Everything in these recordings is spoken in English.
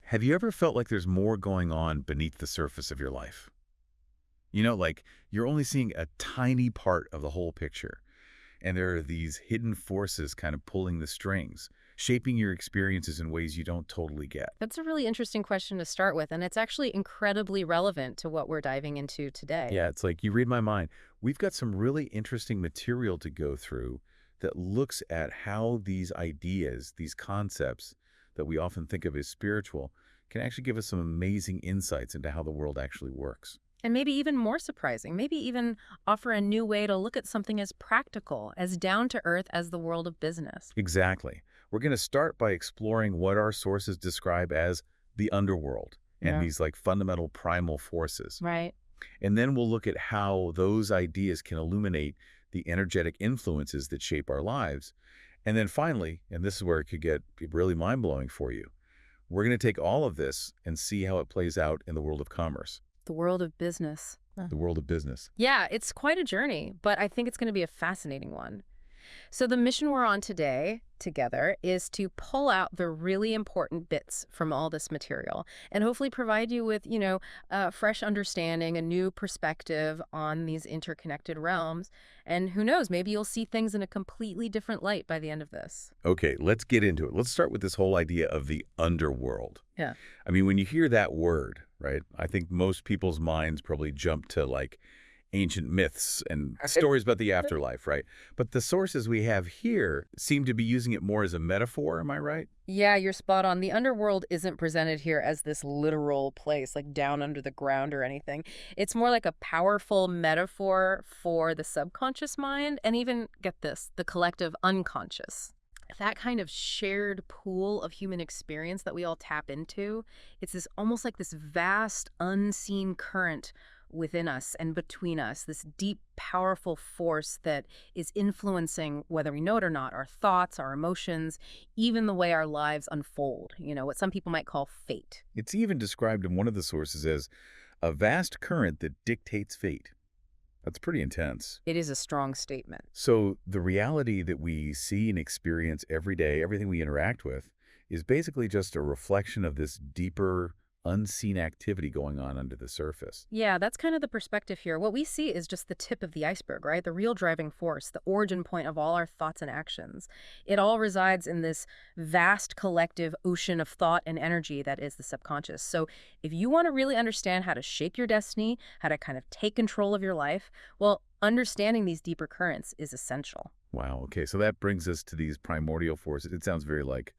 Have you ever felt like there's more going on beneath the surface of your life? Like you're only seeing a tiny part of the whole picture, and there are these hidden forces kind of pulling the strings, shaping your experiences in ways you don't totally get. That's a really interesting question to start with, and it's actually incredibly relevant to what we're diving into today. Yeah, it's like you read my mind. We've got some really interesting material to go through that looks at how these ideas, these concepts that we often think of as spiritual, can actually give us some amazing insights into how the world actually works. And maybe even more surprising, maybe even offer a new way to look at something as practical, as down to earth as the world of business. Exactly. We're going to start by exploring what our sources describe as the underworld and Yeah. these like fundamental primal forces. Right. And then we'll look at how those ideas can illuminate the energetic influences that shape our lives. And then finally, and this is where it could get really mind-blowing for you, we're going to take all of this and see how it plays out in the world of commerce, The world of business. the world of business. Yeah, it's quite a journey, but I think it's going to be a fascinating one. So the mission we're on today together is to pull out the really important bits from all this material and hopefully provide you with, a fresh understanding, a new perspective on these interconnected realms. And who knows, maybe you'll see things in a completely different light by the end of this. Okay, let's get into it. Let's start with this whole idea of the underworld. Yeah. I mean, when you hear that word, right, I think most people's minds probably jump to like ancient myths and stories about the afterlife, right? But the sources we have here seem to be using it more as a metaphor, am I right? Yeah, you're spot on. The underworld isn't presented here as this literal place, like down under the ground or anything. It's more like a powerful metaphor for the subconscious mind and even, get this, the collective unconscious. That kind of shared pool of human experience that we all tap into, it's this almost like this vast unseen current within us and between us, this deep, powerful force that is influencing, whether we know it or not, our thoughts, our emotions, even the way our lives unfold, what some people might call fate. It's even described in one of the sources as a vast current that dictates fate. That's pretty intense. It is a strong statement. So the reality that we see and experience every day, everything we interact with, is basically just a reflection of this deeper, unseen activity going on under the surface. Yeah, that's kind of the perspective here. What we see is just the tip of the iceberg, right? The real driving force, the origin point of all our thoughts and actions. It all resides in this vast collective ocean of thought and energy that is the subconscious. So if you want to really understand how to shape your destiny, how to kind of take control of your life, well, understanding these deeper currents is essential. Wow. Okay. So that brings us to these primordial forces. It sounds very like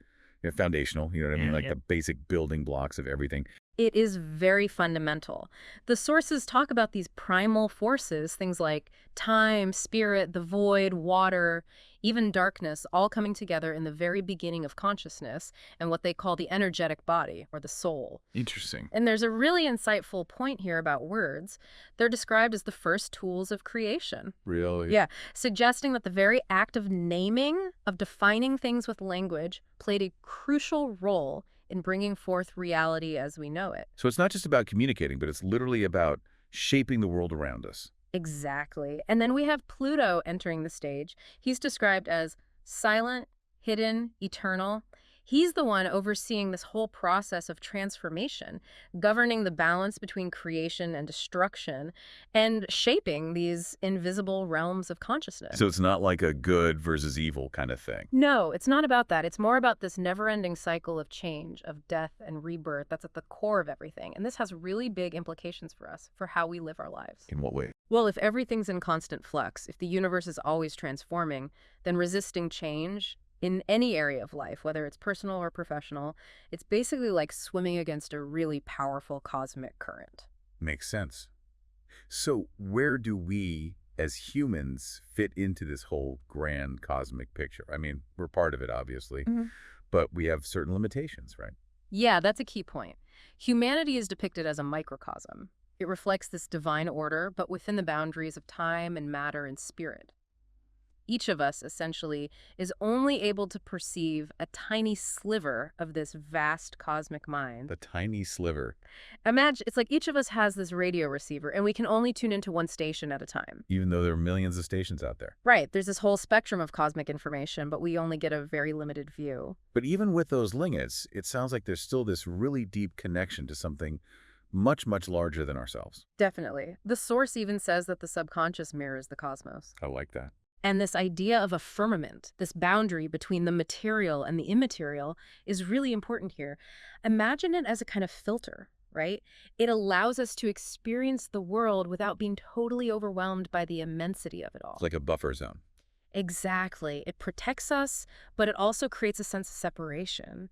foundational, you know what I mean? Like the basic building blocks of everything. It is very fundamental. The sources talk about these primal forces, things like time, spirit, the void, water, even darkness, all coming together in the very beginning of consciousness and what they call the energetic body or the soul. Interesting. And there's a really insightful point here about words. They're described as the first tools of creation. Really? Yeah, suggesting that the very act of naming, of defining things with language, played a crucial role in bringing forth reality as we know it. So it's not just about communicating, but it's literally about shaping the world around us. Exactly. And then we have Pluto entering the stage. He's described as silent, hidden, eternal. He's the one overseeing this whole process of transformation, governing the balance between creation and destruction, and shaping these invisible realms of consciousness. So it's not like a good versus evil kind of thing. No, it's not about that. It's more about this never-ending cycle of change, of death and rebirth that's at the core of everything. And this has really big implications for us, for how we live our lives. In what way? Well, if everything's in constant flux, if the universe is always transforming, then resisting change in any area of life, whether it's personal or professional, it's basically like swimming against a really powerful cosmic current. Makes sense. So where do we as humans fit into this whole grand cosmic picture? I mean, we're part of it, obviously, but we have certain limitations, right? Yeah, that's a key point. Humanity is depicted as a microcosm. It reflects this divine order, but within the boundaries of time and matter and spirit. each of us, essentially, is only able to perceive a tiny sliver of this vast cosmic mind. The tiny sliver, Imagine, it's like each of us has this radio receiver, and we can only tune into one station at a time. even though there are millions of stations out there. Right, there's this whole spectrum of cosmic information, but we only get a very limited view. But even with those limits, it sounds like there's still this really deep connection to something much, much larger than ourselves. Definitely. The source even says that the subconscious mirrors the cosmos. I like that. And this idea of a firmament, this boundary between the material and the immaterial, is really important here. Imagine it as a kind of filter, right? It allows us to experience the world without being totally overwhelmed by the immensity of it all. It's like a buffer zone. Exactly. It protects us, but it also creates a sense of separation.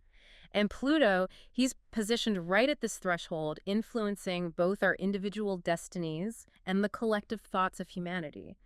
And Pluto, he's positioned right at this threshold, influencing both our individual destinies and the collective thoughts of humanity.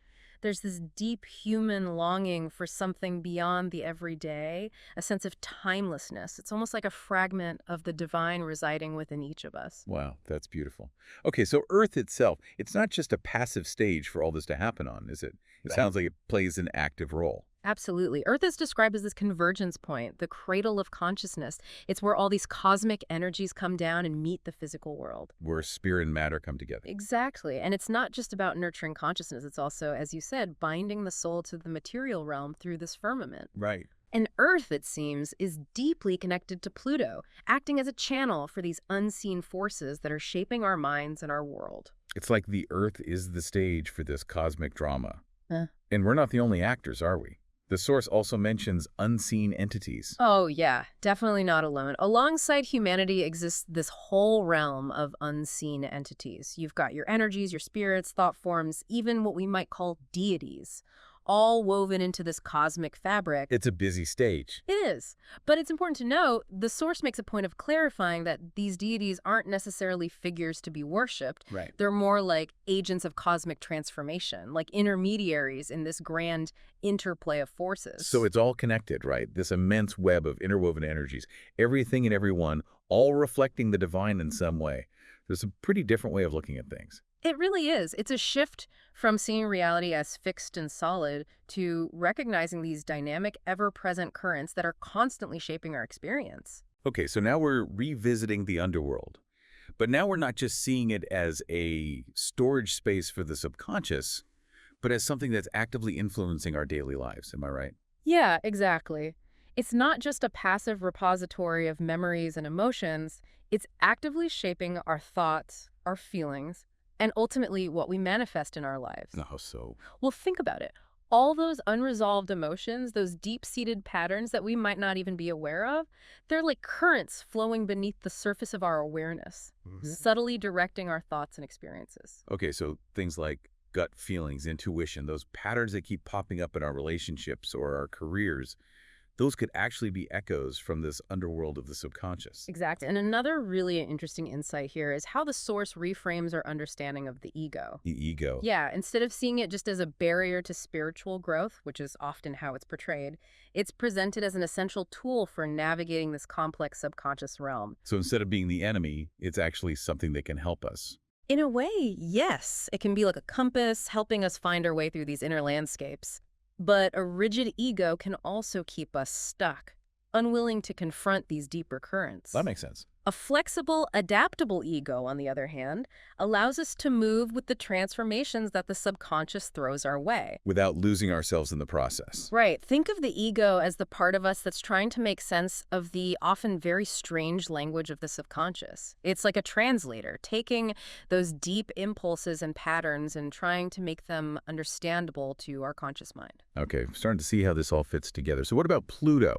There's this deep human longing for something beyond the everyday, a sense of timelessness. It's almost like a fragment of the divine residing within each of us. Wow, that's beautiful. Okay, so Earth itself, it's not just a passive stage for all this to happen on, is it? It Right. sounds like it plays an active role. Absolutely. Earth is described as this convergence point, the cradle of consciousness. It's where all these cosmic energies come down and meet the physical world. Where spirit and matter come together. Exactly. And it's not just about nurturing consciousness. It's also, as you said, binding the soul to the material realm through this firmament. Right. And Earth, it seems, is deeply connected to Pluto, acting as a channel for these unseen forces that are shaping our minds and our world. It's like the Earth is the stage for this cosmic drama. Huh. And we're not the only actors, are we? The source also mentions unseen entities. Oh, yeah, definitely not alone. Alongside humanity exists this whole realm of unseen entities. You've got your energies, your spirits, thought forms, even what we might call deities, all woven into this cosmic fabric. It's a busy stage. It is. But it's important to note, the source makes a point of clarifying that these deities aren't necessarily figures to be worshipped. Right. They're more like agents of cosmic transformation, like intermediaries in this grand interplay of forces. So it's all connected, right? This immense web of interwoven energies. Everything and everyone, all reflecting the divine in some way. There's a pretty different way of looking at things. It really is. It's a shift from seeing reality as fixed and solid to recognizing these dynamic, ever-present currents that are constantly shaping our experience. Okay, so now we're revisiting the underworld. But now we're not just seeing it as a storage space for the subconscious, but as something that's actively influencing our daily lives. Am I right? Yeah, exactly. It's not just a passive repository of memories and emotions. It's actively shaping our thoughts, our feelings, and ultimately what we manifest in our lives. Oh, so Well, think about it. All those unresolved emotions, those deep-seated patterns that we might not even be aware of, they're like currents flowing beneath the surface of our awareness, subtly directing our thoughts and experiences. Okay, so things like gut feelings, intuition, those patterns that keep popping up in our relationships or our careers, those could actually be echoes from this underworld of the subconscious. Exactly. And another really interesting insight here is how the source reframes our understanding of the ego. The ego. Yeah, instead of seeing it just as a barrier to spiritual growth, which is often how it's portrayed, it's presented as an essential tool for navigating this complex subconscious realm. So instead of being the enemy, it's actually something that can help us. In a way, yes. It can be like a compass, helping us find our way through these inner landscapes. But a rigid ego can also keep us stuck, unwilling to confront these deeper currents. That makes sense. A flexible, adaptable ego, on the other hand, allows us to move with the transformations that the subconscious throws our way. Without losing ourselves in the process. Right. Think of the ego as the part of us that's trying to make sense of the often very strange language of the subconscious. It's like a translator, taking those deep impulses and patterns and trying to make them understandable to our conscious mind. Okay, I'm starting to see how this all fits together. So what about Pluto?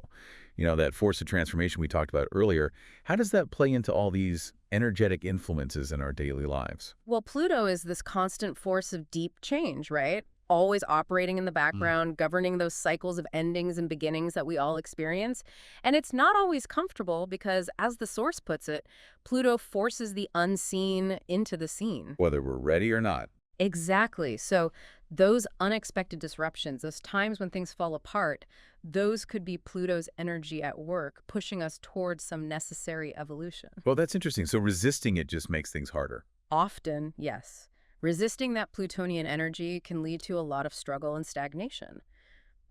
You know, that force of transformation we talked about earlier. How does that play into all these energetic influences in our daily lives? Well, Pluto is this constant force of deep change, right? Always operating in the background, governing those cycles of endings and beginnings that we all experience. And it's not always comfortable because, as the source puts it, Pluto forces the unseen into the scene. Whether we're ready or not. Exactly. So those unexpected disruptions, those times when things fall apart, those could be Pluto's energy at work, pushing us towards some necessary evolution. Well, that's interesting. So resisting it just makes things harder. Often, yes. Resisting that Plutonian energy can lead to a lot of struggle and stagnation.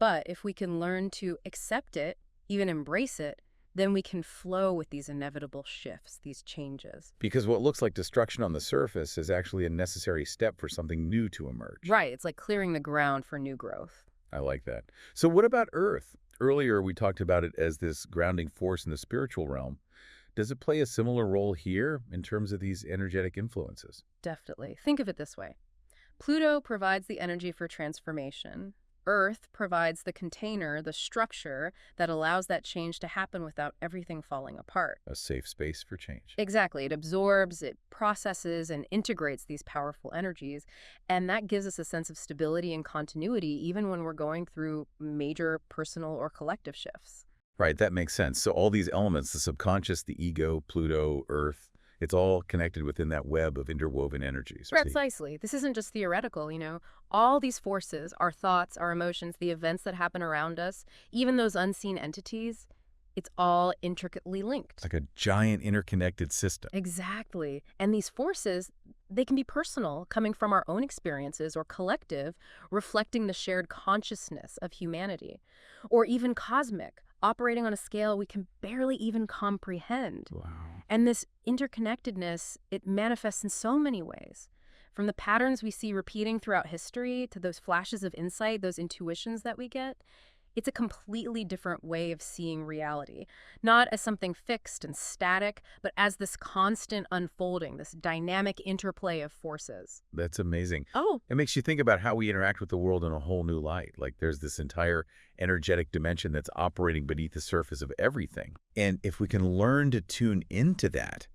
But if we can learn to accept it, even embrace it, then we can flow with these inevitable shifts, these changes. Because what looks like destruction on the surface is actually a necessary step for something new to emerge. Right, it's like clearing the ground for new growth. I like that. So what about Earth? Earlier, we talked about it as this grounding force in the spiritual realm. Does it play a similar role here in terms of these energetic influences? Definitely. Think of it this way. Pluto provides the energy for transformation. Earth provides the container, the structure that allows that change to happen without everything falling apart. A safe space for change. Exactly. It absorbs, it processes, and integrates these powerful energies. And that gives us a sense of stability and continuity, even when we're going through major personal or collective shifts. Right, that makes sense. So all these elements, the subconscious, the ego, Pluto, Earth, it's all connected within that web of interwoven energies. See? Precisely. This isn't just theoretical. All these forces, our thoughts, our emotions, the events that happen around us, even those unseen entities, it's all intricately linked. Like a giant interconnected system. Exactly. And these forces, they can be personal, coming from our own experiences, or collective, reflecting the shared consciousness of humanity, or even cosmic, operating on a scale we can barely even comprehend. Wow. And this interconnectedness, it manifests in so many ways. From the patterns we see repeating throughout history to those flashes of insight, those intuitions that we get, it's a completely different way of seeing reality. Not as something fixed and static, but as this constant unfolding, this dynamic interplay of forces. That's amazing. Oh, It makes you think about how we interact with the world in a whole new light. Like there's this entire energetic dimension that's operating beneath the surface of everything. And if we can learn to tune into that,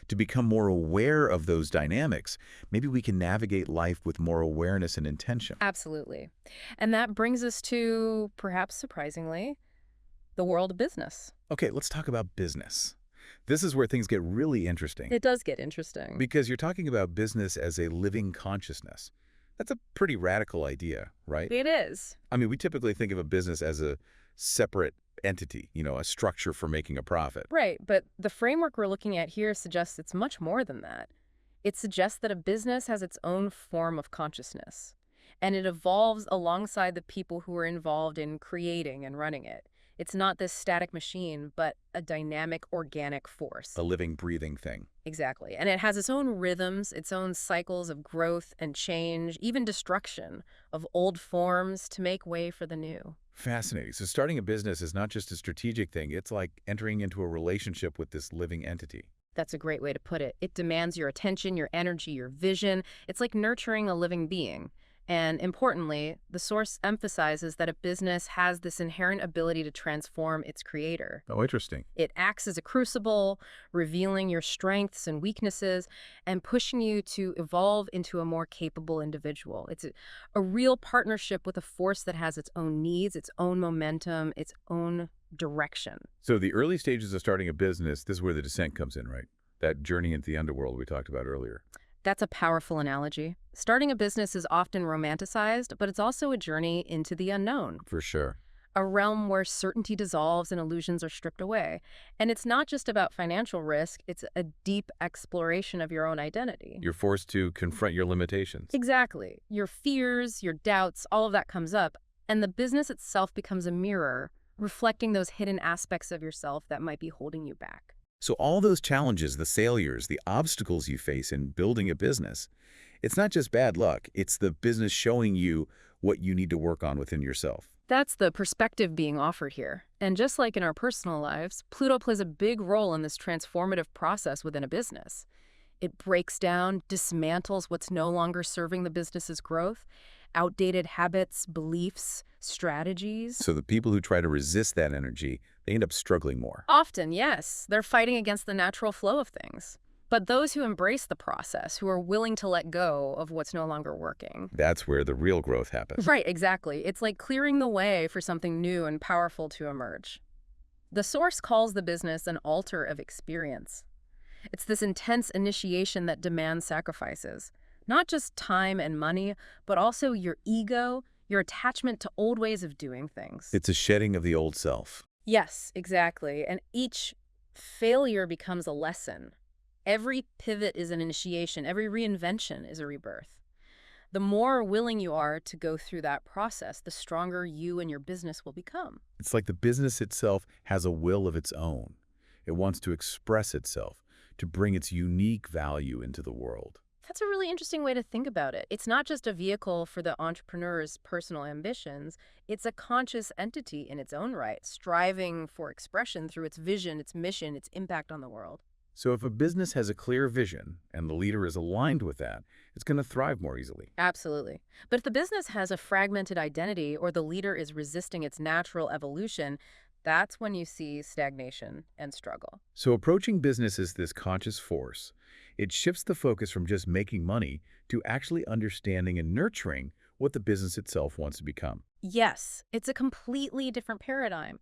to become more aware of those dynamics, maybe we can navigate life with more awareness and intention. absolutely. And that brings us to, perhaps surprisingly, the world of business. Okay, let's talk about business. This is where things get really interesting It does get interesting. because you're talking about business as a living consciousness. That's a pretty radical idea, right? It is. I mean, we typically think of a business as a separate entity, a structure for making a profit. Right, but the framework we're looking at here suggests it's much more than that. It suggests that a business has its own form of consciousness, and it evolves alongside the people who are involved in creating and running it. It's not this static machine, but a dynamic, organic force. A living, breathing thing. Exactly. And it has its own rhythms, its own cycles of growth and change, even destruction of old forms to make way for the new. Fascinating. So starting a business is not just a strategic thing. It's like entering into a relationship with this living entity. That's a great way to put it. It demands your attention, your energy, your vision. It's like nurturing a living being. And importantly, the source emphasizes that a business has this inherent ability to transform its creator. Oh, interesting. It acts as a crucible, revealing your strengths and weaknesses and pushing you to evolve into a more capable individual. It's a real partnership with a force that has its own needs, its own momentum, its own direction. So the early stages of starting a business, this is where the descent comes in, right? That journey into the underworld we talked about earlier. That's a powerful analogy. Starting a business is often romanticized, but it's also a journey into the unknown, For sure. a realm where certainty dissolves and illusions are stripped away. And it's not just about financial risk, it's a deep exploration of your own identity. You're forced to confront your limitations. Exactly. Your fears, your doubts, all of that comes up, and the business itself becomes a mirror, reflecting those hidden aspects of yourself that might be holding you back. So all those challenges, the failures, the obstacles you face in building a business, it's not just bad luck. It's the business showing you what you need to work on within yourself. That's the perspective being offered here. And just like in our personal lives, Pluto plays a big role in this transformative process within a business. It breaks down, dismantles what's no longer serving the business's growth, outdated habits, beliefs, strategies. So the people who try to resist that energy, they end up struggling more. Often, yes, they're fighting against the natural flow of things. But those who embrace the process, who are willing to let go of what's no longer working. That's where the real growth happens. Right, exactly. It's like clearing the way for something new and powerful to emerge. The source calls the business an altar of experience. It's this intense initiation that demands sacrifices. Not just time and money, but also your ego, your attachment to old ways of doing things. It's a shedding of the old self. Yes, exactly. And each failure becomes a lesson. Every pivot is an initiation. Every reinvention is a rebirth. The more willing you are to go through that process, the stronger you and your business will become. It's like the business itself has a will of its own. It wants to express itself, to bring its unique value into the world. That's a really interesting way to think about it. It's not just a vehicle for the entrepreneur's personal ambitions, it's a conscious entity in its own right, striving for expression through its vision, its mission, its impact on the world. So if a business has a clear vision and the leader is aligned with that, it's going to thrive more easily. Absolutely. But if the business has a fragmented identity or the leader is resisting its natural evolution, that's when you see stagnation and struggle. So approaching business as this conscious force, it shifts the focus from just making money to actually understanding and nurturing what the business itself wants to become. Yes, it's a completely different paradigm.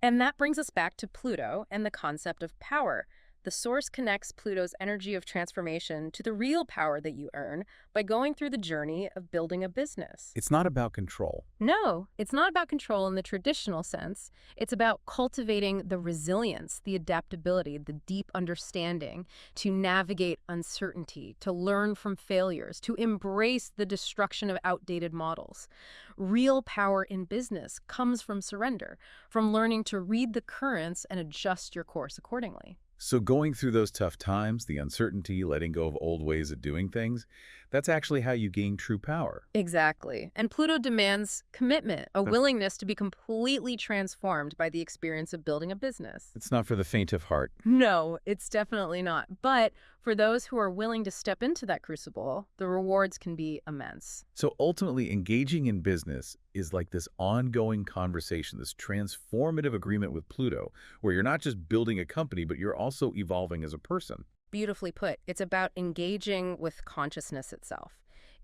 And that brings us back to Pluto and the concept of power. The source connects Pluto's energy of transformation to the real power that you earn by going through the journey of building a business. It's not about control. No, it's not about control in the traditional sense. It's about cultivating the resilience, the adaptability, the deep understanding to navigate uncertainty, to learn from failures, to embrace the destruction of outdated models. Real power in business comes from surrender, from learning to read the currents and adjust your course accordingly. So going through those tough times, the uncertainty, letting go of old ways of doing things, that's actually how you gain true power. Exactly. And Pluto demands commitment, a willingness to be completely transformed by the experience of building a business. It's not for the faint of heart. No, it's definitely not. But for those who are willing to step into that crucible, the rewards can be immense. So ultimately, engaging in business is like this ongoing conversation, this transformative agreement with Pluto, where you're not just building a company, but you're also evolving as a person. Beautifully put. It's about engaging with consciousness itself.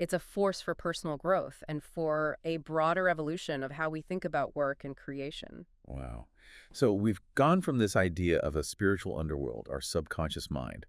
It's a force for personal growth and for a broader evolution of how we think about work and creation. Wow. So we've gone from this idea of a spiritual underworld, our subconscious mind,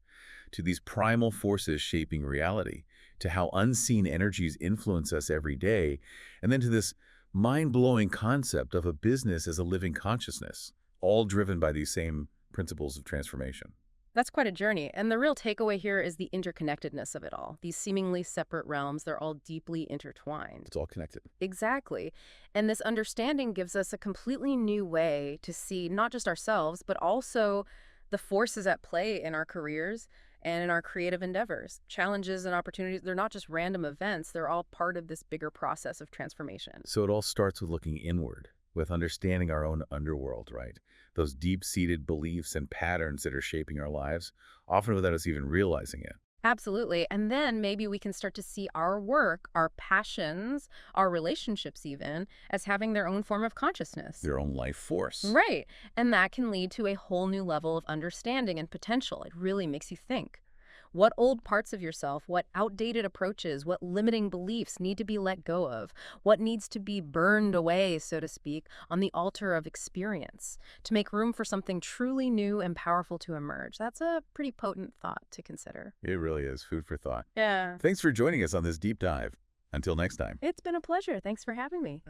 to these primal forces shaping reality, to how unseen energies influence us every day, and then to this mind-blowing concept of a business as a living consciousness, all driven by these same principles of transformation. That's quite a journey. And the real takeaway here is the interconnectedness of it all. These seemingly separate realms, they're all deeply intertwined. It's all connected. Exactly. And this understanding gives us a completely new way to see not just ourselves, but also the forces at play in our careers and in our creative endeavors. Challenges and opportunities, they're not just random events, they're all part of this bigger process of transformation. So it all starts with looking inward, with understanding our own underworld, right? Those deep-seated beliefs and patterns that are shaping our lives, often without us even realizing it. Absolutely. And then maybe we can start to see our work, our passions, our relationships even, as having their own form of consciousness. Their own life force. Right. And that can lead to a whole new level of understanding and potential. It really makes you think. What old parts of yourself, what outdated approaches, what limiting beliefs need to be let go of? What needs to be burned away, so to speak, on the altar of experience to make room for something truly new and powerful to emerge? That's a pretty potent thought to consider. It really is food for thought. Yeah. Thanks for joining us on this deep dive. Until next time. It's been a pleasure. Thanks for having me.